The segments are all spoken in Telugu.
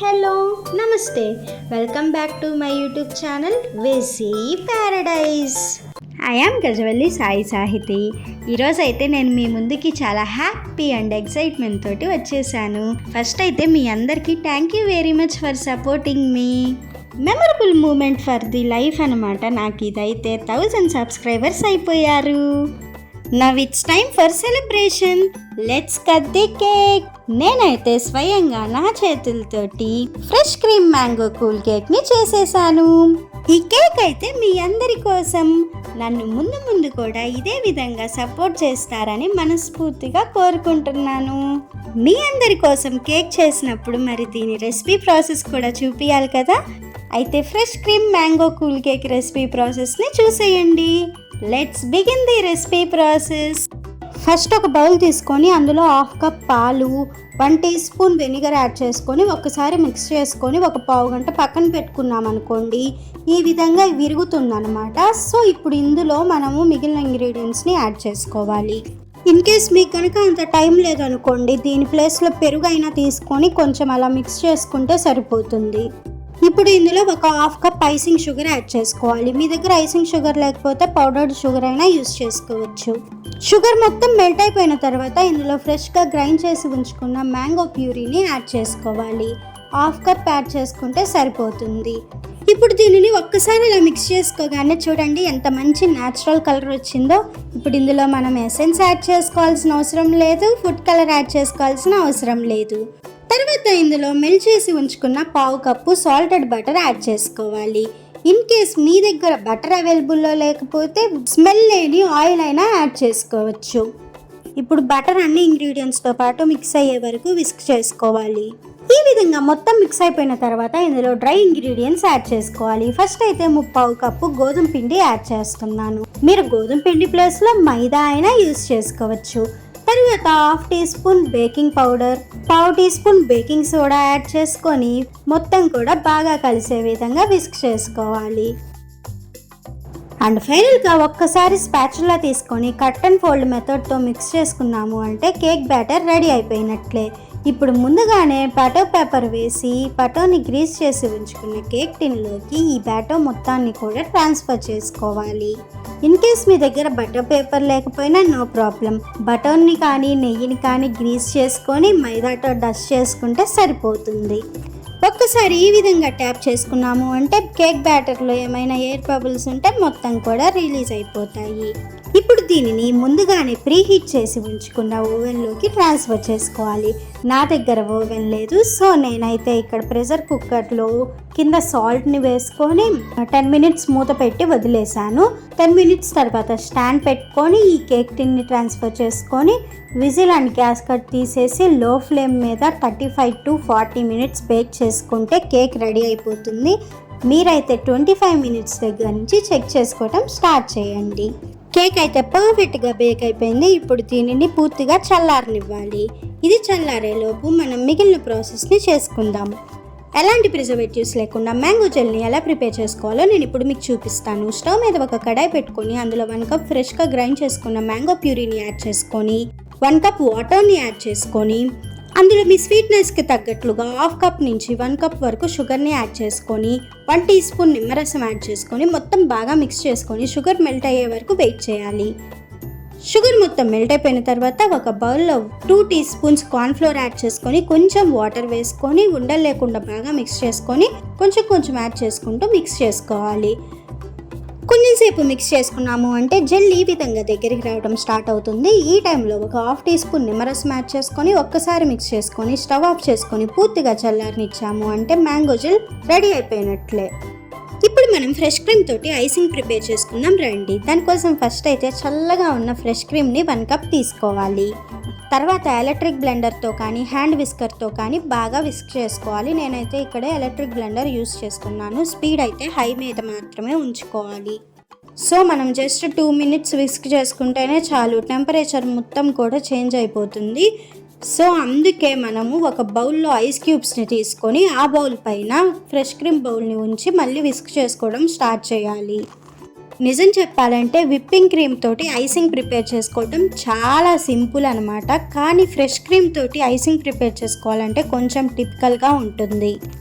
Hello namaste, welcome back to my YouTube channel వేసీ Paradise. I am Gajavalli Sai Sahithi. ఈరోజు అయితే నేను మీ ముందుకి చాలా హ్యాపీ అండ్ ఎక్సైట్మెంట్ తోటి వచ్చేసాను. ఫస్ట్ అయితే మీ అందరికీ thank you very much for supporting me. Memorable moment for the life అనమాట. నాకు ఇదైతే 1000 సబ్స్క్రైబర్స్ అయిపోయారు. Now it's time for celebration. Let's cut the cake. నేనైతే స్వయంగా నా చేతులతోటి fresh cream mango cool cake ని చేసేసాను. ఈ కేక్ అయితే మీ అందరి కోసం. నన్ను ముందు కూడా ఇదే విధంగా సపోర్ట్ చేస్తారని మనస్ఫూర్తిగా కోరుకుంటున్నాను. మీ అందరి కోసం కేక్ చేసినప్పుడు మరి దీని రెసిపీ ప్రాసెస్ కూడా చూపించాలి కదా. అయితే fresh cream mango cool cake recipe ప్రాసెస్ని చూసేయండి. Let's begin the recipe process. First ఒక బౌల్ తీసుకొని అందులో 1/2 కప్ పాలు, 1 టీ స్పూన్ వెనిగర్ యాడ్ చేసుకొని ఒక్కసారి మిక్స్ చేసుకొని ఒక పావు గంట పక్కన పెట్టుకున్నాం అనుకోండి. ఈ విధంగా విరుగుతుందన్నమాట. సో ఇప్పుడు ఇందులో మనము మిగిలిన ఇంగ్రీడియంట్స్ని యాడ్ చేసుకోవాలి. ఇన్ కేస్ మీకు కనుక అంత టైం లేదనుకోండి, దీని ప్లేస్లో పెరుగు అయినా తీసుకొని కొంచెం అలా మిక్స్ చేసుకుంటే సరిపోతుంది. ఇప్పుడు ఇందులో ఒక 1/2 కప్ ఐసింగ్ షుగర్ యాడ్ చేసుకోవాలి. మీ దగ్గర ఐసింగ్ షుగర్ లేకపోతే పౌడర్డ్ షుగర్ అయినా యూస్ చేసుకోవచ్చు. షుగర్ మొత్తం మెల్ట్ అయిపోయిన తర్వాత ఇందులో ఫ్రెష్గా గ్రైండ్ చేసి ఉంచుకున్న మ్యాంగో ప్యూరీని యాడ్ చేసుకోవాలి. 1/2 కప్ యాడ్ చేసుకుంటే సరిపోతుంది. ఇప్పుడు దీనిని ఒక్కసారి ఇలా మిక్స్ చేసుకోగానే చూడండి ఎంత మంచి న్యాచురల్ కలర్ వచ్చిందో. ఇప్పుడు ఇందులో మనం ఎసెన్స్ యాడ్ చేసుకోవాల్సిన అవసరం లేదు, ఫుడ్ కలర్ యాడ్ చేసుకోవాల్సిన అవసరం లేదు. తర్వాత ఇందులో మెల్ట్ చేసి ఉంచుకున్న 1/2 కప్పు సాల్టెడ్ బటర్ యాడ్ చేసుకోవాలి. ఇన్ కేస్ మీ దగ్గర బటర్ అవైలబుల్లో లేకపోతే స్మెల్ లేని ఆయిల్ అయినా యాడ్ చేసుకోవచ్చు. ఇప్పుడు బటర్ అన్ని ఇంగ్రీడియంట్స్తో పాటు మిక్స్ అయ్యే వరకు విస్క్ చేసుకోవాలి. ఈ విధంగా మొత్తం మిక్స్ అయిపోయిన తర్వాత ఇందులో డ్రై ఇంగ్రీడియంట్స్ యాడ్ చేసుకోవాలి. ఫస్ట్ అయితే 1/4 కప్పు గోధుమ పిండి యాడ్ చేస్తున్నాను. మీరు గోధుమ పిండి ప్లేస్లో మైదా అయినా యూస్ చేసుకోవచ్చు. తర్వాత 1/2 teaspoon baking powder, 1/2 teaspoon baking soda add చేసుకొని మొత్తం కూడా బాగా కలిసే విధంగా విస్క్ చేసుకోవాలి. అండ్ ఫైనల్గా ఒక్కసారి స్పాచులా తీసుకొని కట్ అండ్ ఫోల్డ్ మెథడ్తో మిక్స్ చేసుకున్నాము అంటే కేక్ బ్యాటర్ రెడీ అయిపోయినట్లే. ఇప్పుడు ముందుగానే బటర్ పేపర్ వేసి బటర్ని గ్రీస్ చేసి ఉంచుకున్న కేక్ టిన్లోకి ఈ బ్యాటర్ మొత్తాన్ని కూడా ట్రాన్స్ఫర్ చేసుకోవాలి. ఇన్ కేస్ మీ దగ్గర బటర్ పేపర్ లేకపోయినా నో ప్రాబ్లం. బటర్ని కానీ నెయ్యిని కానీ గ్రీస్ చేసుకొని మైదాతో డస్ట్ చేసుకుంటే సరిపోతుంది. ఒక్కసారి ఈ విధంగా ట్యాప్ చేసుకున్నాము అంటే కేక్ బ్యాటర్లో ఏమైనా ఎయిర్ బబుల్స్ ఉంటే మొత్తం కూడా రిలీజ్ అయిపోతాయి. ఇప్పుడు దీనిని ముందుగానే ప్రీహీట్ చేసి ఉంచుకున్న ఓవెన్లోకి ట్రాన్స్ఫర్ చేసుకోవాలి. నా దగ్గర ఓవెన్ లేదు, సో నేనైతే ఇక్కడ ప్రెషర్ కుక్కర్లో కింద సాల్ట్ని వేసుకొని 10 మినిట్స్ మూత పెట్టి వదిలేసాను. 10 మినిట్స్ తర్వాత స్టాండ్ పెట్టుకొని ఈ కేక్ టిన్ని ట్రాన్స్ఫర్ చేసుకొని విజిల్ అండ్ గ్యాస్ కట్ తీసేసి లో ఫ్లేమ్ మీద 35 to 40 మినిట్స్ బేక్ చేసుకుంటే కేక్ రెడీ అయిపోతుంది. మీరైతే 25 మినిట్స్ దగ్గర నుంచి చెక్ చేసుకోవటం స్టార్ట్ చేయండి. కేక్ అయితే పర్ఫెక్ట్గా బేక్ అయిపోయింది. ఇప్పుడు దీనిని పూర్తిగా చల్లారనివ్వాలి. ఇది చల్లారేలోపు మనం మిగిలిన ప్రాసెస్ని చేసుకుందాం. ఎలాంటి ప్రిజర్వేటివ్స్ లేకుండా మ్యాంగో జెల్ని ఎలా ప్రిపేర్ చేసుకోవాలో నేను ఇప్పుడు మీకు చూపిస్తాను. స్టవ్ మీద ఒక కడాయి పెట్టుకొని అందులో 1 కప్ ఫ్రెష్గా గ్రైండ్ చేసుకున్న మ్యాంగో ప్యూరీని యాడ్ చేసుకొని 1 కప్ వాటర్ని యాడ్ చేసుకొని అందులో మీ స్వీట్నెస్కి తగ్గట్లుగా 1/2 కప్ నుంచి 1 కప్ వరకు షుగర్ని యాడ్ చేసుకొని 1 టీ స్పూన్ నిమ్మరసం యాడ్ చేసుకొని మొత్తం బాగా మిక్స్ చేసుకొని షుగర్ మెల్ట్ అయ్యే వరకు వెయిట్ చేయాలి. షుగర్ మొత్తం మెల్ట్ అయిపోయిన తర్వాత ఒక బౌల్లో 2 టీ స్పూన్స్ కార్న్ఫ్లోర్ యాడ్ చేసుకొని కొంచెం వాటర్ వేసుకొని ఉండలు లేకుండా బాగా మిక్స్ చేసుకొని కొంచెం యాడ్ చేసుకుంటూ మిక్స్ చేసుకోవాలి. కొంచెంసేపు మిక్స్ చేసుకున్నాము అంటే జెల్ ఈ విధంగా దగ్గరికి రావడం స్టార్ట్ అవుతుంది. ఈ టైంలో ఒక 1/2 టీ స్పూన్ నిమ్మరసం యాడ్ చేసుకొని ఒక్కసారి మిక్స్ చేసుకొని స్టవ్ ఆఫ్ చేసుకొని పూర్తిగా చల్లారనిచ్చాము అంటే మ్యాంగో జెల్ రెడీ అయిపోయినట్లే. ఇప్పుడు మనం ఫ్రెష్ క్రీమ్ తోటి ఐసింగ్ ప్రిపేర్ చేసుకుందాం రండి. దానికోసం ఫస్ట్ అయితే చల్లగా ఉన్న ఫ్రెష్ క్రీమ్ని 1 కప్ తీసుకోవాలి. తర్వాత ఎలక్ట్రిక్ బ్లెండర్తో కానీ హ్యాండ్ విస్కర్తో కానీ బాగా విస్క్ చేసుకోవాలి. నేనైతే ఇక్కడ ఎలక్ట్రిక్ బ్లెండర్ యూస్ చేసుకున్నాను. స్పీడ్ అయితే హై మీద మాత్రమే ఉంచుకోవాలి. సో మనం జస్ట్ 2 మినిట్స్ విస్క్ చేసుకుంటేనే చాలు, టెంపరేచర్ మొత్తం కూడా చేంజ్ అయిపోతుంది. సో అందుకే మనము ఒక బౌల్లో ఐస్ క్యూబ్స్ని తీసుకొని ఆ బౌల్ పైన ఫ్రెష్ క్రీమ్ బౌల్ని ఉంచి మళ్ళీ విస్క్ చేసుకోవడం స్టార్ట్ చేయాలి. నిజం చెప్పాలంటే విప్పింగ్ క్రీమ్ తోటి ఐసింగ్ ప్రిపేర్ చేసుకోవటం చాలా సింపుల్ అనమాట. కానీ ఫ్రెష్ క్రీమ్ తోటి ఐసింగ్ ప్రిపేర్ చేసుకోవాలంటే కొంచెం టిపికల్గా ఉంటుంది.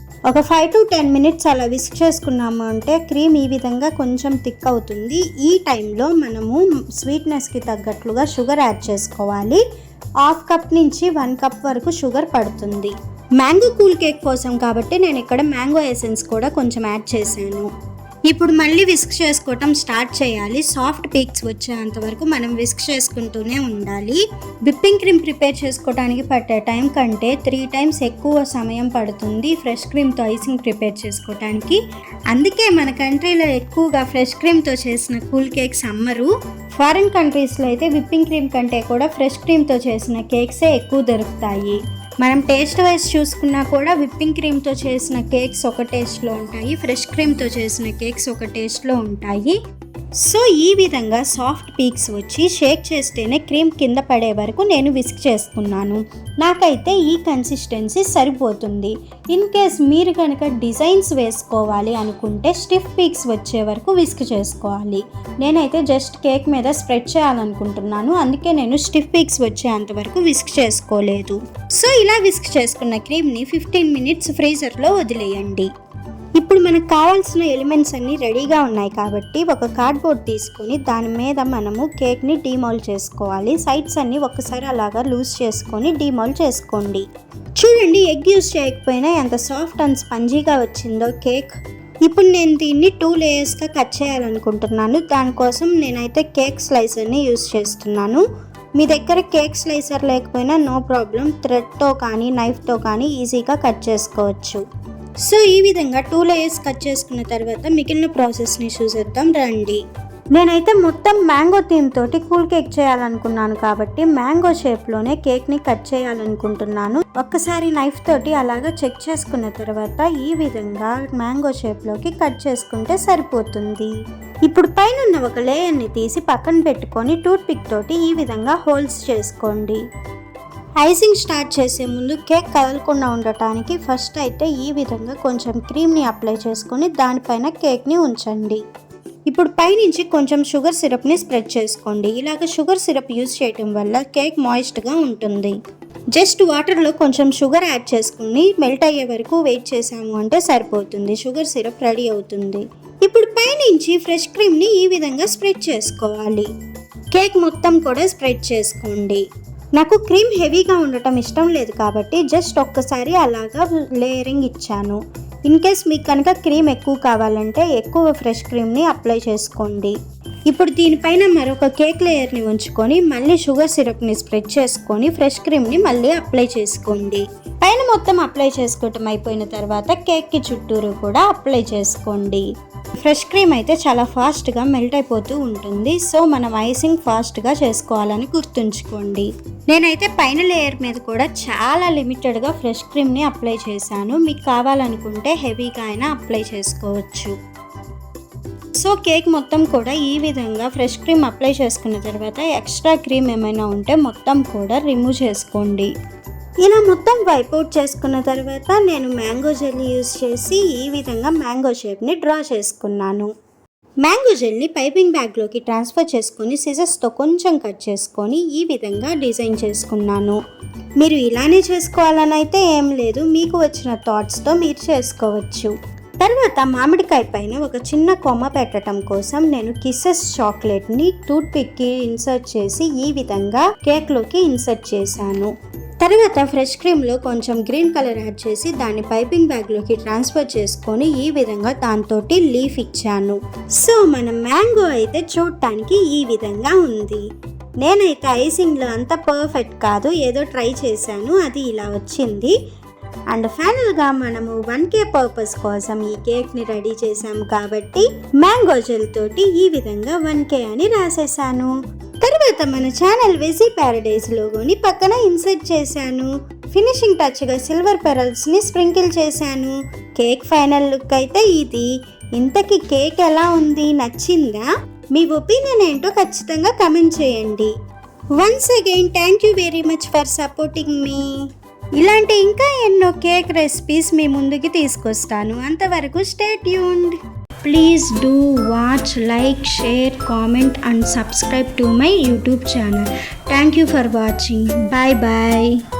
ఒక 5 to 10 minutes అలా విస్క్ చేసుకున్నాము అంటే క్రీమ్ ఈ విధంగా కొంచెం థిక్ అవుతుంది. ఈ టైంలో మనము స్వీట్నెస్కి తగ్గట్లుగా షుగర్ యాడ్ చేసుకోవాలి. 1/2 కప్ నుంచి 1 కప్ వరకు షుగర్ పడుతుంది. మ్యాంగో కూల్ కేక్ కోసం కాబట్టి నేను ఇక్కడ మ్యాంగో ఎసెన్స్ కూడా కొంచెం యాడ్ చేశాను. ఇప్పుడు మళ్ళీ విస్క్ చేసుకోవటం స్టార్ట్ చేయాలి. సాఫ్ట్ పీక్స్ వచ్చేంత వరకు మనం విస్క్ చేసుకుంటూనే ఉండాలి. విప్పింగ్ క్రీమ్ ప్రిపేర్ చేసుకోవడానికి పట్టే టైం కంటే 3 times ఎక్కువ సమయం పడుతుంది ఫ్రెష్ క్రీమ్తో ఐసింగ్ ప్రిపేర్ చేసుకోవడానికి. అందుకే మన కంట్రీలో ఎక్కువగా ఫ్రెష్ క్రీమ్తో చేసిన కూల్ కేక్స్ అమ్మరు. ఫారిన్ కంట్రీస్లో అయితే విప్పింగ్ క్రీమ్ కంటే కూడా ఫ్రెష్ క్రీమ్తో చేసిన కేక్సే ఎక్కువ దొరుకుతాయి. మనం టేస్ట్ వైజ్ చూసుకున్నా కూడా విప్పింగ్ క్రీమ్తో చేసిన కేక్స్ ఒక టేస్ట్లో ఉంటాయి, ఫ్రెష్ క్రీమ్తో చేసిన కేక్స్ ఒక టేస్ట్లో ఉంటాయి. సో ఈ విధంగా సాఫ్ట్ పీక్స్ వచ్చి షేక్ చేస్తేనే క్రీమ్ కింద పడే వరకు నేను విస్క్ చేసుకున్నాను. నాకైతే ఈ కన్సిస్టెన్సీ సరిపోతుంది. ఇన్ కేస్ మీరు కనుక డిజైన్స్ వేసుకోవాలి అనుకుంటే స్టిఫ్ పీక్స్ వచ్చే వరకు విస్క్ చేసుకోవాలి. నేనైతే జస్ట్ కేక్ మీద స్ప్రెడ్ చేయాలనుకుంటున్నాను, అందుకే నేను స్టిఫ్ పీక్స్ వచ్చేంత వరకు విస్క్ చేసుకోలేదు. సో ఇలా విస్క్ చేసుకున్న క్రీమ్ని 15 minutes ఫ్రీజర్లో వదిలేయండి. ఇప్పుడు మనకు కావాల్సిన ఎలిమెంట్స్ అన్నీ రెడీగా ఉన్నాయి కాబట్టి ఒక కార్డ్బోర్డ్ తీసుకొని దాని మీద మనము కేక్ని డీమోల్డ్ చేసుకోవాలి. సైడ్స్ అన్నీ ఒక్కసారి అలాగా లూజ్ చేసుకొని డీమోల్డ్ చేసుకోండి. చూడండి, ఎగ్ యూస్ చేయకపోయినా ఎంత సాఫ్ట్ అండ్ స్పంజీగా వచ్చిందో కేక్. ఇప్పుడు నేను దీన్ని 2 layers కట్ చేయాలనుకుంటున్నాను. దానికోసం నేనైతే కేక్ స్లైసర్ని యూస్ చేస్తున్నాను. మీ దగ్గర కేక్ స్లైసర్ లేకపోయినా నో ప్రాబ్లం, థ్రెడ్తో కానీ నైఫ్తో కానీ ఈజీగా కట్ చేసుకోవచ్చు. సో ఈ విధంగా 2 layers కట్ చేసుకున్న తర్వాత మిగిలిన ప్రాసెస్ని చూసేద్దాం రండి. నేనైతే మొత్తం మ్యాంగో థీమ్ తోటి కూల్ కేక్ చేయాలనుకున్నాను కాబట్టి మ్యాంగో షేప్లోనే కేక్ని కట్ చేయాలనుకుంటున్నాను. ఒక్కసారి నైఫ్ తోటి అలాగా చెక్ చేసుకున్న తర్వాత ఈ విధంగా మ్యాంగో షేప్లోకి కట్ చేసుకుంటే సరిపోతుంది. ఇప్పుడు పైన ఒక లేయర్ని తీసి పక్కన పెట్టుకొని టూత్ పిక్ తోటి ఈ విధంగా హోల్స్ చేసుకోండి. ఐసింగ్ స్టార్ట్ చేసే ముందు కేక్ కదలకుండా ఉండటానికి ఫస్ట్ అయితే ఈ విధంగా కొంచెం క్రీమ్ని అప్లై చేసుకొని దానిపైన కేక్ని ఉంచండి. ఇప్పుడు పైనుంచి కొంచెం షుగర్ సిరప్ని స్ప్రెడ్ చేసుకోండి. ఇలాగ షుగర్ సిరప్ యూజ్ చేయడం వల్ల కేక్ మాయిస్ట్గా ఉంటుంది. జస్ట్ వాటర్లో కొంచెం షుగర్ యాడ్ చేసుకుని మెల్ట్ అయ్యే వరకు వెయిట్ చేసాము అంటే సరిపోతుంది. షుగర్ సిరప్ రెడీ అవుతుంది. ఇప్పుడు పైనుంచి ఫ్రెష్ క్రీమ్ని ఈ విధంగా స్ప్రెడ్ చేసుకోవాలి. కేక్ మొత్తం కూడా స్ప్రెడ్ చేసుకోండి. నాకు క్రీమ్ హెవీగా ఉండటం ఇష్టం లేదు కాబట్టి జస్ట్ ఒక్కసారి అలాగా లేయరింగ్ ఇచ్చాను. ఇన్ కేస్ మీకు కనుక క్రీమ్ ఎక్కువ కావాలంటే ఎక్కువ ఫ్రెష్ క్రీమ్ని అప్లై చేసుకోండి. ఇప్పుడు దీనిపైన మరొక కేక్ లేయర్ని ఉంచుకొని మళ్ళీ షుగర్ సిరప్ని స్ప్రెడ్ చేసుకొని ఫ్రెష్ క్రీమ్ని మళ్ళీ అప్లై చేసుకోండి. పైన మొత్తం అప్లై చేసుకోవటం అయిపోయిన తర్వాత కేక్కి చుట్టూరు కూడా అప్లై చేసుకోండి. ఫ్రెష్ క్రీమ్ అయితే చాలా ఫాస్ట్గా మెల్ట్ అయిపోతూ ఉంటుంది. సో మనం ఐసింగ్ ఫాస్ట్గా చేసుకోవాలని గుర్తుంచుకోండి. నేనైతే పైన లేయర్ మీద కూడా చాలా లిమిటెడ్గా ఫ్రెష్ క్రీమ్ని అప్లై చేశాను. మీకు కావాలనుకుంటే హెవీగా అయినా అప్లై చేసుకోవచ్చు. సో కేక్ మొత్తం కూడా ఈ విధంగా ఫ్రెష్ క్రీమ్ అప్లై చేసుకున్న తర్వాత ఎక్స్ట్రా క్రీమ్ ఏమైనా ఉంటే మొత్తం కూడా రిమూవ్ చేసుకోండి. ఇలా మొత్తం వైప్ అవుట్ చేసుకున్న తర్వాత నేను మ్యాంగో జెల్లీ యూజ్ చేసి ఈ విధంగా మ్యాంగో షేప్ని డ్రా చేసుకున్నాను. మ్యాంగో జెల్ని పైపింగ్ బ్యాగ్లోకి ట్రాన్స్ఫర్ చేసుకొని సిజర్స్తో కొంచెం కట్ చేసుకొని ఈ విధంగా డిజైన్ చేసుకున్నాను. మీరు ఇలానే చేసుకోవాలని అయితే ఏం లేదు, మీకు వచ్చిన థాట్స్తో మీరు చేసుకోవచ్చు. తర్వాత మామిడికాయ పైన ఒక చిన్న కొమ్మ పెట్టడం కోసం నేను కిస్సెస్ చాక్లెట్ని టూత్ పిక్కి ఇన్సర్ట్ చేసి ఈ విధంగా కేక్లోకి ఇన్సర్ట్ చేశాను. తర్వాత ఫ్రెష్ క్రీమ్లో కొంచెం గ్రీన్ కలర్ యాడ్ చేసి దాన్ని పైపింగ్ బ్యాగ్లోకి ట్రాన్స్ఫర్ చేసుకొని ఈ విధంగా దాంతో లీఫ్ ఇచ్చాను. సో మన మ్యాంగో అయితే చూడటానికి ఈ విధంగా ఉంది. నేనైతే ఐసింగ్లో అంత పర్ఫెక్ట్ కాదు, ఏదో ట్రై చేశాను, అది ఇలా వచ్చింది. అండ్ ఫైనల్గా మనము 1K పర్పస్ కోసం ఈ కేక్ని రెడీ చేసాము కాబట్టి మ్యాంగో జెల్ తోటి ఈ విధంగా 1K అని రాసేసాను. తర్వాత మన ఛానల్ వెజీ ప్యారడైజ్ లోగోని పక్కన ఇన్సర్ట్ చేశాను. ఫినిషింగ్ టచ్గా సిల్వర్ పెరల్స్ని స్ప్రింకిల్ చేశాను. కేక్ ఫైనల్ లుక్ అయితే ఇది. ఇంతకీ కేక్ ఎలా ఉంది, నచ్చిందా? మీ ఒపీనియన్ ఏంటో ఖచ్చితంగా కమెంట్ చేయండి. Once again thank you very much for supporting me. ఇలాంటి ఇంకా ఎన్నో కేక్ రెసిపీస్ మీ ముందుకి తీసుకొస్తాను. అంతవరకు stay tuned. Please do watch, like, share, comment and subscribe to my YouTube channel. Thank you for watching. Bye bye.